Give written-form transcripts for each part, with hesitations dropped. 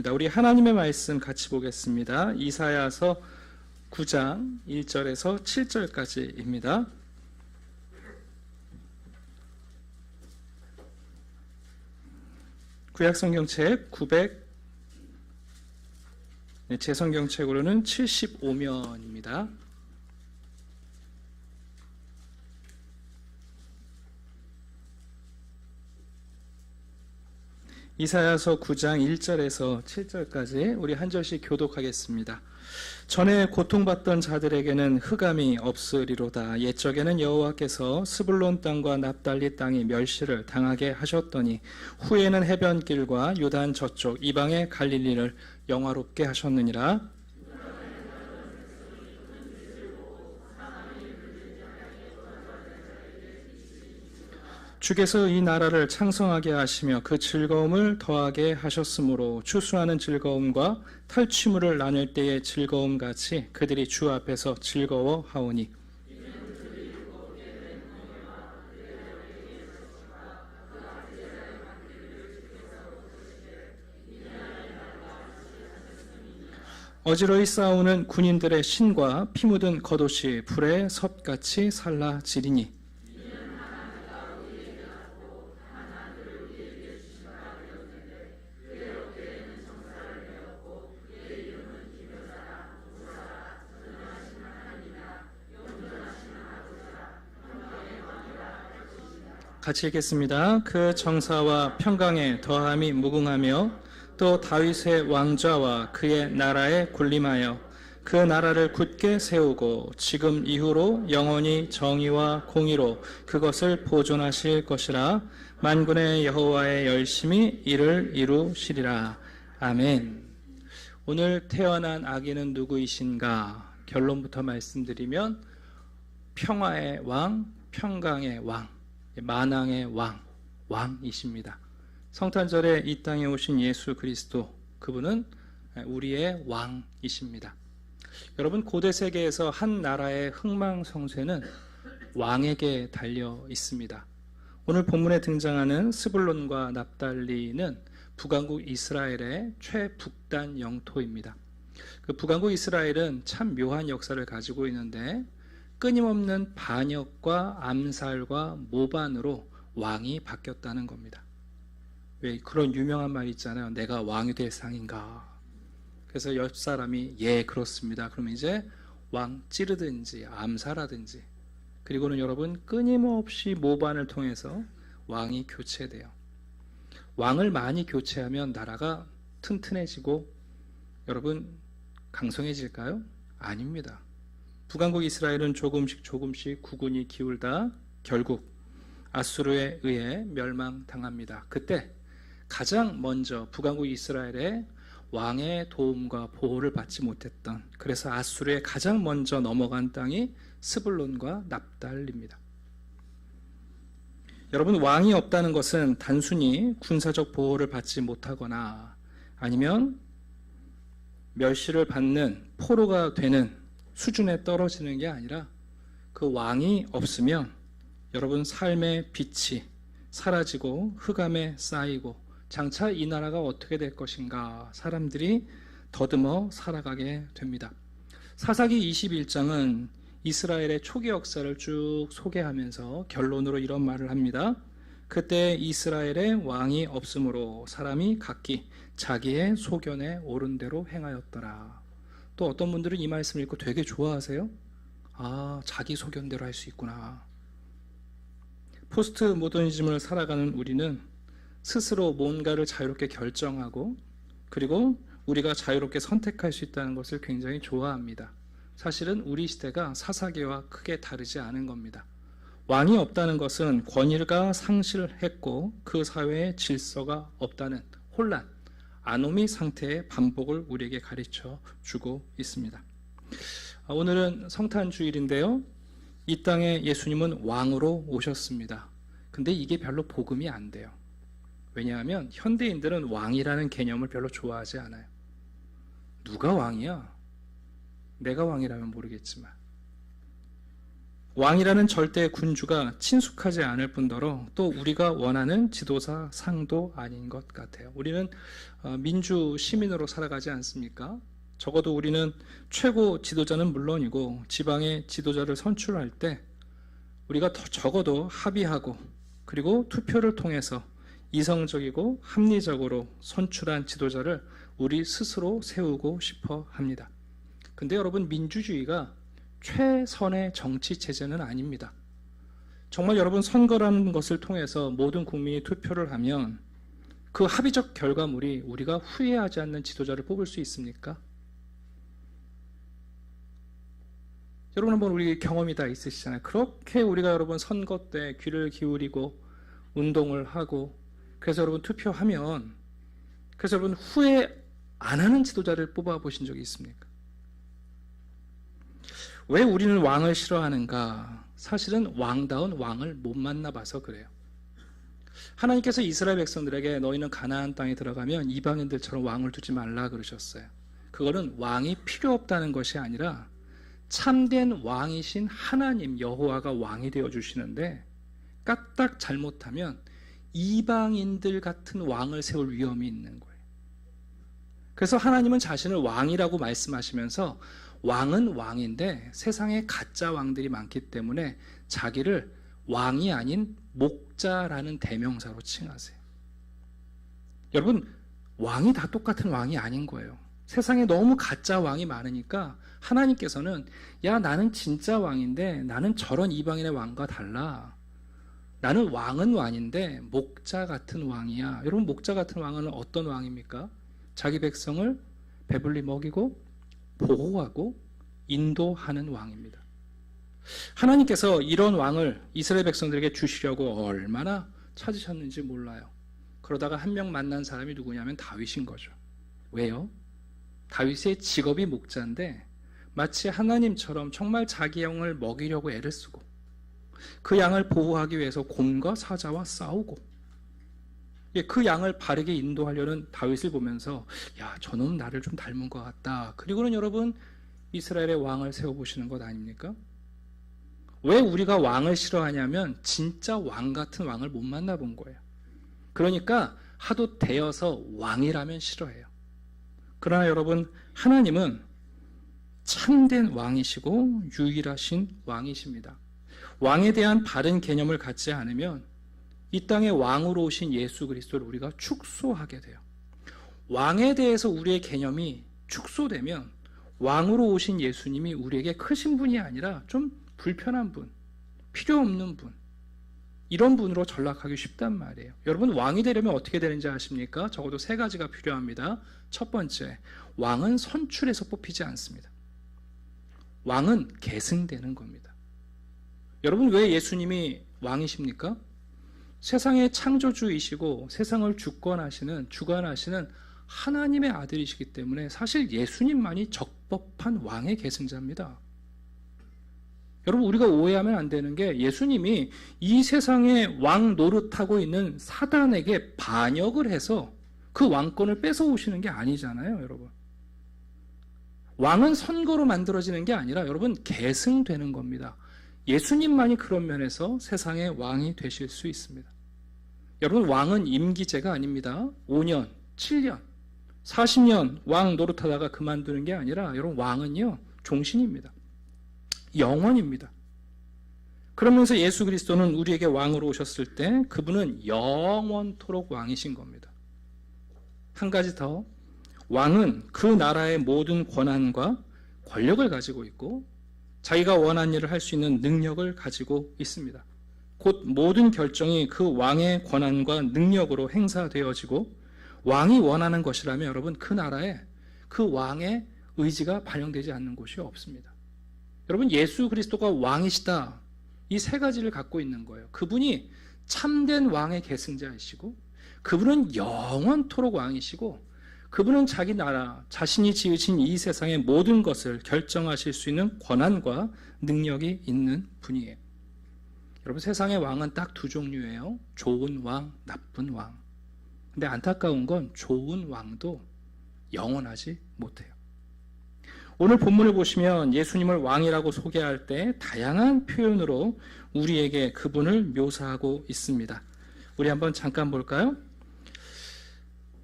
하겠습니다. 우리 하나님의 말씀 같이 보겠습니다. 이사야서 9장 1절에서 7절까지입니다. 구약성경책 900, 제 성경책으로는 75면입니다. 이사야서 9장 1절에서 7절까지 우리 한 절씩 교독하겠습니다. 전에 고통받던 자들에게는 흑암이 없으리로다. 옛적에는 여호와께서 스불론 땅과 납달리 땅이 멸시를 당하게 하셨더니 후에는 해변길과 요단 저쪽 이방의 갈릴리를 영화롭게 하셨느니라. 주께서 이 나라를 창성하게 하시며 그 즐거움을 더하게 하셨으므로 추수하는 즐거움과 탈취물을 나눌 때의 즐거움같이 그들이 주 앞에서 즐거워하오니 어지러이 싸우는 군인들의 신과 피 묻은 겉옷이 불의 섭같이 살라지리니 같이 읽겠습니다. 그 정사와 평강에 더함이 무궁하며 또 다윗의 왕좌와 그의 나라에 군림하여 그 나라를 굳게 세우고 지금 이후로 영원히 정의와 공의로 그것을 보존하실 것이라. 만군의 여호와의 열심히 이를 이루시리라. 아멘. 오늘 태어난 아기는 누구이신가? 결론부터 말씀드리면 평화의 왕, 평강의 왕, 만왕의 왕이십니다. 성탄절에 이 땅에 오신 예수 그리스도, 그분은 우리의 왕이십니다. 여러분, 고대 세계에서 한 나라의 흥망성쇠는 왕에게 달려 있습니다. 오늘 본문에 등장하는 스불론과 납달리는 북왕국 이스라엘의 최북단 영토입니다. 그 북왕국 이스라엘은 참 묘한 역사를 가지고 있는데 끊임없는 반역과 암살과 모반으로 왕이 바뀌었다는 겁니다. 왜 그런 유명한 말이 있잖아요. 내가 왕이 될 상인가? 그래서 옆 사람이 예 그렇습니다. 그러면 이제 왕 찌르든지 암살하든지, 그리고는 여러분 끊임없이 모반을 통해서 왕이 교체돼요. 왕을 많이 교체하면 나라가 튼튼해지고 여러분 강성해질까요? 아닙니다. 북왕국 이스라엘은 조금씩 국군이 기울다 결국 아수르에 의해 멸망당합니다. 그때 가장 먼저 북왕국 이스라엘의 왕의 도움과 보호를 받지 못했던, 그래서 아수르에 가장 먼저 넘어간 땅이 스불론과 납달리입니다. 여러분, 왕이 없다는 것은 단순히 군사적 보호를 받지 못하거나 아니면 멸시를 받는 포로가 되는 수준에 떨어지는 게 아니라, 그 왕이 없으면 여러분 삶의 빛이 사라지고 흑암에 쌓이고 장차 이 나라가 어떻게 될 것인가, 사람들이 더듬어 살아가게 됩니다. 사사기 21장은 이스라엘의 초기 역사를 쭉 소개하면서 결론으로 이런 말을 합니다. 그때 이스라엘의 왕이 없으므로 사람이 각기 자기의 소견에 옳은 대로 행하였더라. 또 어떤 분들은 이 말씀을 읽고 되게 좋아하세요. 아, 자기 소견대로 할 수 있구나. 포스트 모더니즘을 살아가는 우리는 스스로 뭔가를 자유롭게 결정하고, 그리고 우리가 자유롭게 선택할 수 있다는 것을 굉장히 좋아합니다. 사실은 우리 시대가 사사기와 크게 다르지 않은 겁니다. 왕이 없다는 것은 권위가 상실했고 그 사회에 질서가 없다는 혼란, 아노미 상태의 반복을 우리에게 가르쳐 주고 있습니다. 오늘은 성탄주일인데요. 이 땅에 예수님은 왕으로 오셨습니다. 근데 이게 별로 복음이 안 돼요. 왜냐하면 현대인들은 왕이라는 개념을 별로 좋아하지 않아요. 누가 왕이야? 내가 왕이라면 모르겠지만 왕이라는 절대 군주가 친숙하지 않을 뿐더러 또 우리가 원하는 지도자 상도 아닌 것 같아요. 우리는 민주 시민으로 살아가지 않습니까? 적어도 우리는 최고 지도자는 물론이고 지방의 지도자를 선출할 때 우리가 적어도 합의하고 그리고 투표를 통해서 이성적이고 합리적으로 선출한 지도자를 우리 스스로 세우고 싶어 합니다. 근데 여러분, 민주주의가 최선의 정치 체제는 아닙니다. 정말 여러분, 선거라는 것을 통해서 모든 국민이 투표를 하면 그 합의적 결과물이 우리가 후회하지 않는 지도자를 뽑을 수 있습니까? 여러분, 한번 우리 경험이 다 있으시잖아요. 그렇게 우리가 여러분 선거 때 귀를 기울이고 운동을 하고 그래서 여러분 투표하면 그래서 여러분 후회 안 하는 지도자를 뽑아 보신 적이 있습니까? 왜 우리는 왕을 싫어하는가? 사실은 왕다운 왕을 못 만나봐서 그래요. 하나님께서 이스라엘 백성들에게 너희는 가나안 땅에 들어가면 이방인들처럼 왕을 두지 말라 그러셨어요. 그거는 왕이 필요 없다는 것이 아니라 참된 왕이신 하나님 여호와가 왕이 되어주시는데 까딱 잘못하면 이방인들 같은 왕을 세울 위험이 있는 거예요. 그래서 하나님은 자신을 왕이라고 말씀하시면서 왕은 왕인데 세상에 가짜 왕들이 많기 때문에 자기를 왕이 아닌 목자라는 대명사로 칭하세요. 여러분, 왕이 다 똑같은 왕이 아닌 거예요. 세상에 너무 가짜 왕이 많으니까 하나님께서는 야, 나는 진짜 왕인데 나는 저런 이방인의 왕과 달라. 나는 왕은 왕인데 목자 같은 왕이야. 여러분, 목자 같은 왕은 어떤 왕입니까? 자기 백성을 배불리 먹이고 보호하고 인도하는 왕입니다. 하나님께서 이런 왕을 이스라엘 백성들에게 주시려고 얼마나 찾으셨는지 몰라요. 그러다가 한 명 만난 사람이 누구냐면 다윗인 거죠. 왜요? 다윗의 직업이 목자인데 마치 하나님처럼 정말 자기 영을 먹이려고 애를 쓰고 그 양을 보호하기 위해서 곰과 사자와 싸우고 그 양을 바르게 인도하려는 다윗을 보면서 야, 저놈 나를 좀 닮은 것 같다. 그리고는 여러분, 이스라엘의 왕을 세워보시는 것 아닙니까? 왜 우리가 왕을 싫어하냐면 진짜 왕 같은 왕을 못 만나본 거예요. 그러니까 하도 대여서 왕이라면 싫어해요. 그러나 여러분, 하나님은 참된 왕이시고 유일하신 왕이십니다. 왕에 대한 바른 개념을 갖지 않으면 이 땅에 왕으로 오신 예수 그리스도를 우리가 축소하게 돼요. 왕에 대해서 우리의 개념이 축소되면 왕으로 오신 예수님이 우리에게 크신 분이 아니라 좀 불편한 분, 필요 없는 분, 이런 분으로 전락하기 쉽단 말이에요. 여러분, 왕이 되려면 어떻게 되는지 아십니까? 적어도 3가지가 필요합니다. 첫 번째, 왕은 선출해서 뽑히지 않습니다. 왕은 계승되는 겁니다. 여러분, 왜 예수님이 왕이십니까? 세상의 창조주이시고 세상을 주관하시는 하나님의 아들이시기 때문에 사실 예수님만이 적법한 왕의 계승자입니다. 여러분, 우리가 오해하면 안 되는 게 예수님이 이 세상에 왕 노릇하고 있는 사단에게 반역을 해서 그 왕권을 뺏어오시는 게 아니잖아요, 여러분. 왕은 선거로 만들어지는 게 아니라 여러분 계승되는 겁니다. 예수님만이 그런 면에서 세상의 왕이 되실 수 있습니다. 여러분, 왕은 임기제가 아닙니다. 5년, 7년, 40년 왕 노릇하다가 그만두는 게 아니라 여러분, 왕은요 종신입니다. 영원입니다. 그러면서 예수 그리스도는 우리에게 왕으로 오셨을 때 그분은 영원토록 왕이신 겁니다. 한 가지 더, 왕은 그 나라의 모든 권한과 권력을 가지고 있고 자기가 원하는 일을 할 수 있는 능력을 가지고 있습니다. 곧 모든 결정이 그 왕의 권한과 능력으로 행사되어지고 왕이 원하는 것이라면 여러분, 그 나라에 그 왕의 의지가 반영되지 않는 곳이 없습니다. 여러분, 예수 그리스도가 왕이시다, 이 3가지를 갖고 있는 거예요. 그분이 참된 왕의 계승자이시고 그분은 영원토록 왕이시고 그분은 자기 나라, 자신이 지으신 이 세상의 모든 것을 결정하실 수 있는 권한과 능력이 있는 분이에요. 여러분, 세상의 왕은 딱 2 종류예요. 좋은 왕, 나쁜 왕. 근데 안타까운 건 좋은 왕도 영원하지 못해요. 오늘 본문을 보시면 예수님을 왕이라고 소개할 때 다양한 표현으로 우리에게 그분을 묘사하고 있습니다. 우리 한번 잠깐 볼까요?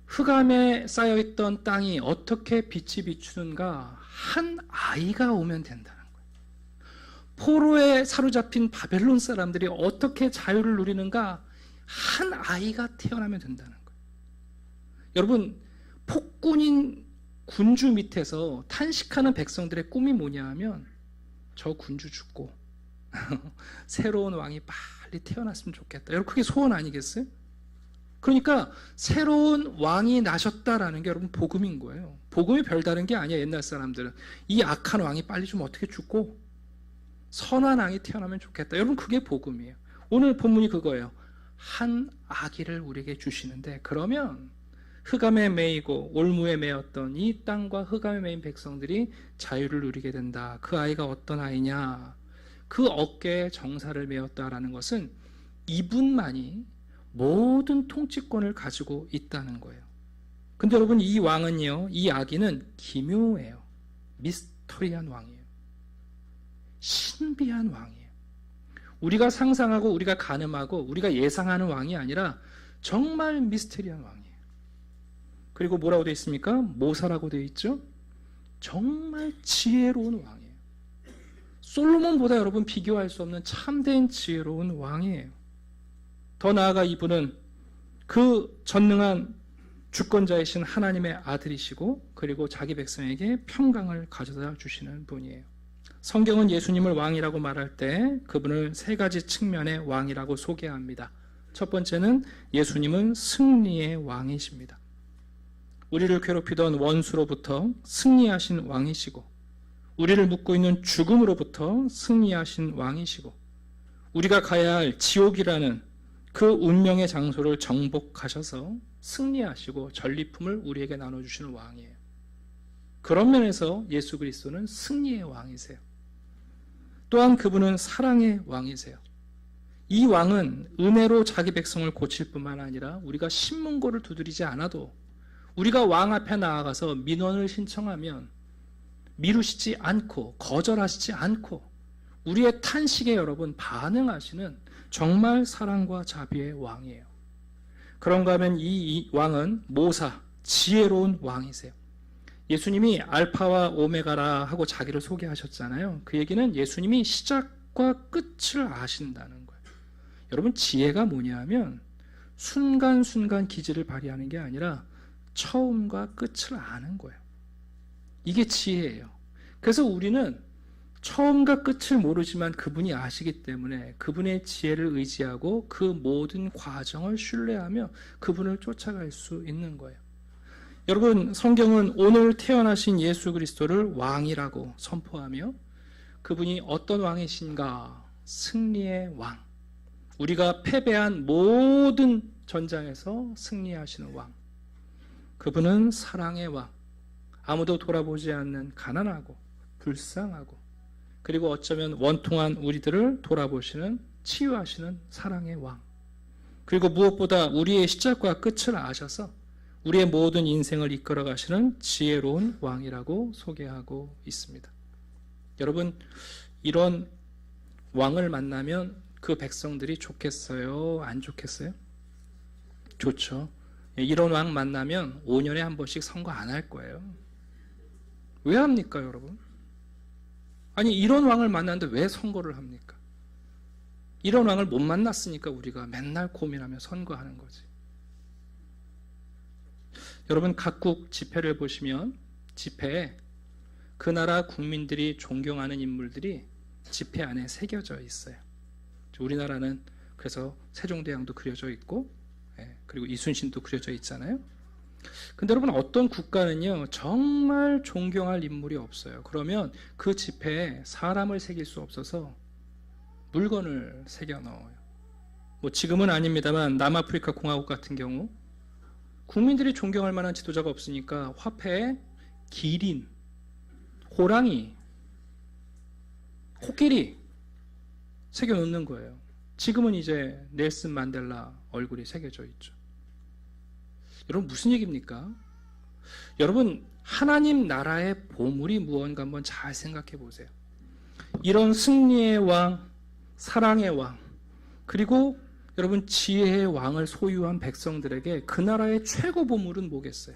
흑암에 쌓여있던 땅이 어떻게 빛이 비추는가? 한 아이가 오면 된다는 거예요. 포로에 사로잡힌 바벨론 사람들이 어떻게 자유를 누리는가? 한 아이가 태어나면 된다는 거예요. 여러분, 폭군인 군주 밑에서 탄식하는 백성들의 꿈이 뭐냐 하면 저 군주 죽고 새로운 왕이 빨리 태어났으면 좋겠다. 여러분, 그게 소원 아니겠어요? 그러니까 새로운 왕이 나셨다라는 게 여러분 복음인 거예요. 복음이 별다른 게 아니야. 옛날 사람들은 이 악한 왕이 빨리 좀 어떻게 죽고 선한 왕이 태어나면 좋겠다. 여러분, 그게 복음이에요. 오늘 본문이 그거예요. 한 아기를 우리에게 주시는데, 그러면 흑암에 매이고 올무에 매였던 이 땅과 흑암에 매인 백성들이 자유를 누리게 된다. 그 아이가 어떤 아이냐? 그 어깨에 정사를 메었다라는 것은 이분만이 모든 통치권을 가지고 있다는 거예요. 근데 여러분, 이 왕은요, 이 아기는 기묘해요. 미스터리한 왕이에요. 신비한 왕이에요. 우리가 상상하고 우리가 가늠하고 우리가 예상하는 왕이 아니라 정말 미스터리한 왕이에요. 그리고 뭐라고 되어 있습니까? 모사라고 되어 있죠? 정말 지혜로운 왕이에요. 솔로몬보다 여러분 비교할 수 없는 참된 지혜로운 왕이에요. 더 나아가 이분은 그 전능한 주권자이신 하나님의 아들이시고, 그리고 자기 백성에게 평강을 가져다 주시는 분이에요. 성경은 예수님을 왕이라고 말할 때 그분을 세 가지 측면의 왕이라고 소개합니다. 첫 번째는 예수님은 승리의 왕이십니다. 우리를 괴롭히던 원수로부터 승리하신 왕이시고, 우리를 묶고 있는 죽음으로부터 승리하신 왕이시고, 우리가 가야 할 지옥이라는 그 운명의 장소를 정복하셔서 승리하시고 전리품을 우리에게 나눠주시는 왕이에요. 그런 면에서 예수 그리스도는 승리의 왕이세요. 또한 그분은 사랑의 왕이세요. 이 왕은 은혜로 자기 백성을 고칠 뿐만 아니라 우리가 신문고를 두드리지 않아도, 우리가 왕 앞에 나아가서 민원을 신청하면 미루시지 않고 거절하시지 않고 우리의 탄식에 여러분 반응하시는 정말 사랑과 자비의 왕이에요. 그런가 하면 이 왕은 모사, 지혜로운 왕이세요. 예수님이 알파와 오메가라 하고 자기를 소개하셨잖아요. 그 얘기는 예수님이 시작과 끝을 아신다는 거예요. 여러분, 지혜가 뭐냐 하면 순간순간 기질을 발휘하는 게 아니라 처음과 끝을 아는 거예요. 이게 지혜예요. 그래서 우리는 처음과 끝을 모르지만 그분이 아시기 때문에 그분의 지혜를 의지하고 그 모든 과정을 신뢰하며 그분을 쫓아갈 수 있는 거예요. 여러분, 성경은 오늘 태어나신 예수 그리스도를 왕이라고 선포하며 그분이 어떤 왕이신가? 승리의 왕. 우리가 패배한 모든 전장에서 승리하시는 왕. 그분은 사랑의 왕. 아무도 돌아보지 않는 가난하고 불쌍하고, 그리고 어쩌면 원통한 우리들을 돌아보시는, 치유하시는 사랑의 왕. 그리고 무엇보다 우리의 시작과 끝을 아셔서 우리의 모든 인생을 이끌어 가시는 지혜로운 왕이라고 소개하고 있습니다. 여러분, 이런 왕을 만나면 그 백성들이 좋겠어요? 안 좋겠어요? 좋죠. 이런 왕 만나면 5년에 한 번씩 선거 안 할 거예요. 왜 합니까, 여러분? 아니, 이런 왕을 만났는데 왜 선거를 합니까? 이런 왕을 못 만났으니까 우리가 맨날 고민하며 선거하는 거지. 여러분, 각국 지폐를 보시면 지폐에 그 나라 국민들이 존경하는 인물들이 지폐 안에 새겨져 있어요. 우리나라는 그래서 세종대왕도 그려져 있고, 그리고 이순신도 그려져 있잖아요. 근데 여러분, 어떤 국가는요 정말 존경할 인물이 없어요. 그러면 그 지폐에 사람을 새길 수 없어서 물건을 새겨 넣어요. 뭐 지금은 아닙니다만 남아프리카 공화국 같은 경우 국민들이 존경할 만한 지도자가 없으니까 화폐에 기린, 호랑이, 코끼리 새겨 놓는 거예요. 지금은 이제 넬슨 만델라 얼굴이 새겨져 있죠. 여러분, 무슨 얘기입니까? 여러분, 하나님 나라의 보물이 무언가 한번 잘 생각해 보세요. 이런 승리의 왕, 사랑의 왕, 그리고 여러분 지혜의 왕을 소유한 백성들에게 그 나라의 최고 보물은 뭐겠어요?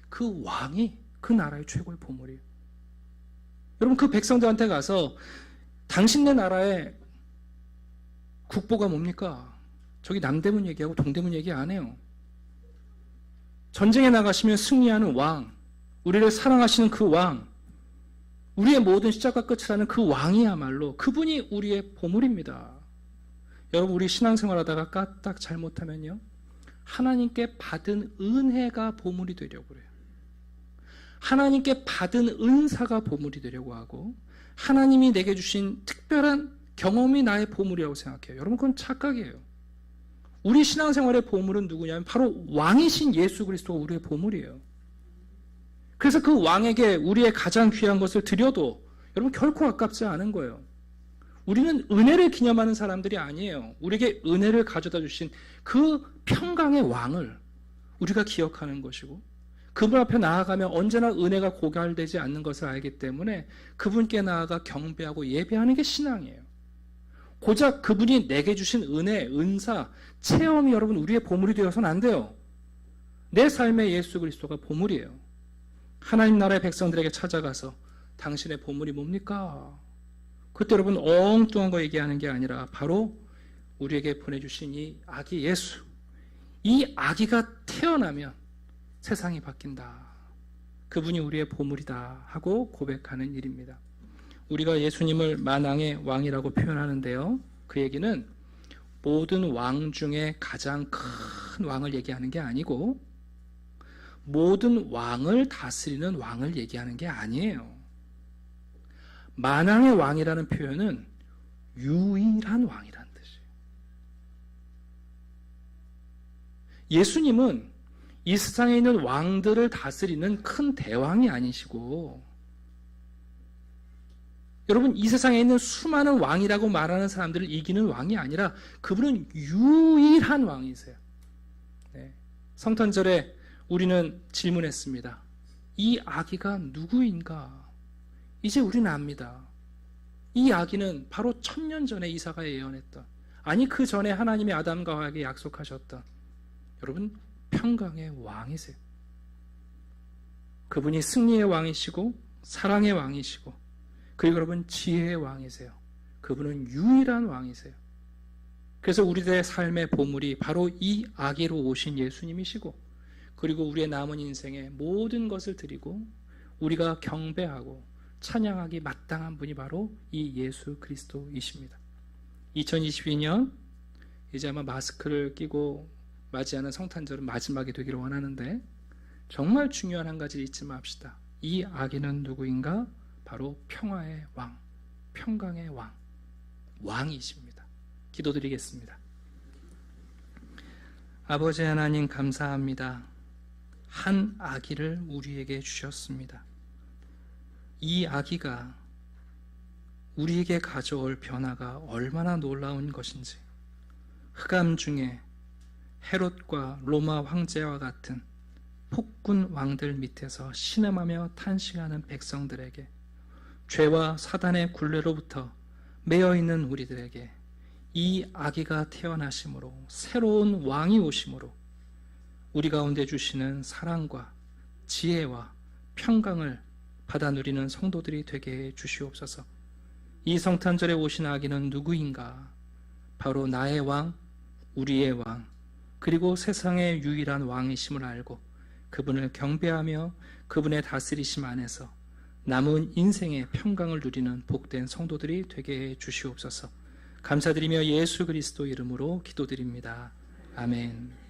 그 왕이 그 나라의 최고의 보물이에요. 여러분, 그 백성들한테 가서 당신네 나라의 국보가 뭡니까? 저기 남대문 얘기하고 동대문 얘기 안 해요. 전쟁에 나가시면 승리하는 왕, 우리를 사랑하시는 그 왕, 우리의 모든 시작과 끝을 아는 그 왕이야말로 그분이 우리의 보물입니다. 여러분, 우리 신앙생활하다가 까딱 잘못하면요, 하나님께 받은 은혜가 보물이 되려고 그래요. 하나님께 받은 은사가 보물이 되려고 하고, 하나님이 내게 주신 특별한 경험이 나의 보물이라고 생각해요. 여러분, 그건 착각이에요. 우리 신앙생활의 보물은 누구냐면 바로 왕이신 예수 그리스도가 우리의 보물이에요. 그래서 그 왕에게 우리의 가장 귀한 것을 드려도 여러분 결코 아깝지 않은 거예요. 우리는 은혜를 기념하는 사람들이 아니에요. 우리에게 은혜를 가져다 주신 그 평강의 왕을 우리가 기억하는 것이고, 그분 앞에 나아가면 언제나 은혜가 고갈되지 않는 것을 알기 때문에 그분께 나아가 경배하고 예배하는 게 신앙이에요. 고작 그분이 내게 주신 은혜, 은사, 체험이 여러분 우리의 보물이 되어서는 안 돼요. 내 삶의 예수 그리스도가 보물이에요. 하나님 나라의 백성들에게 찾아가서 당신의 보물이 뭡니까? 그때 여러분 엉뚱한 거 얘기하는 게 아니라 바로 우리에게 보내주신 이 아기 예수, 이 아기가 태어나면 세상이 바뀐다. 그분이 우리의 보물이다 하고 고백하는 일입니다. 우리가 예수님을 만왕의 왕이라고 표현하는데요, 그 얘기는 모든 왕 중에 가장 큰 왕을 얘기하는 게 아니고 모든 왕을 다스리는 왕을 얘기하는 게 아니에요. 만왕의 왕이라는 표현은 유일한 왕이라는 뜻이에요. 예수님은 이 세상에 있는 왕들을 다스리는 큰 대왕이 아니시고, 여러분, 이 세상에 있는 수많은 왕이라고 말하는 사람들을 이기는 왕이 아니라 그분은 유일한 왕이세요. 네. 성탄절에 우리는 질문했습니다. 이 아기가 누구인가? 이제 우리는 압니다. 이 아기는 바로 1000년 전에 이사가 예언했던, 아니 그 전에 하나님이 아담과 하와에게 약속하셨던 여러분 평강의 왕이세요. 그분이 승리의 왕이시고 사랑의 왕이시고, 그리고 여러분 지혜의 왕이세요. 그분은 유일한 왕이세요. 그래서 우리들의 삶의 보물이 바로 이 아기로 오신 예수님이시고, 그리고 우리의 남은 인생에 모든 것을 드리고 우리가 경배하고 찬양하기 마땅한 분이 바로 이 예수 그리스도이십니다. 2022년 이제 아마 마스크를 끼고 맞이하는 성탄절은 마지막이 되기를 원하는데, 정말 중요한 한 가지를 잊지 맙시다. 이 아기는 누구인가? 바로 평화의 왕, 평강의 왕, 왕이십니다. 기도드리겠습니다. 아버지 하나님, 감사합니다. 한 아기를 우리에게 주셨습니다. 이 아기가 우리에게 가져올 변화가 얼마나 놀라운 것인지, 흑암 중에 헤롯과 로마 황제와 같은 폭군 왕들 밑에서 신음하며 탄식하는 백성들에게, 죄와 사단의 굴레로부터 매여있는 우리들에게 이 아기가 태어나심으로, 새로운 왕이 오심으로 우리 가운데 주시는 사랑과 지혜와 평강을 받아 누리는 성도들이 되게 해 주시옵소서. 이 성탄절에 오신 아기는 누구인가? 바로 나의 왕, 우리의 왕, 그리고 세상의 유일한 왕이심을 알고 그분을 경배하며 그분의 다스리심 안에서 남은 인생의 평강을 누리는 복된 성도들이 되게 해 주시옵소서. 감사드리며 예수 그리스도 이름으로 기도드립니다. 아멘.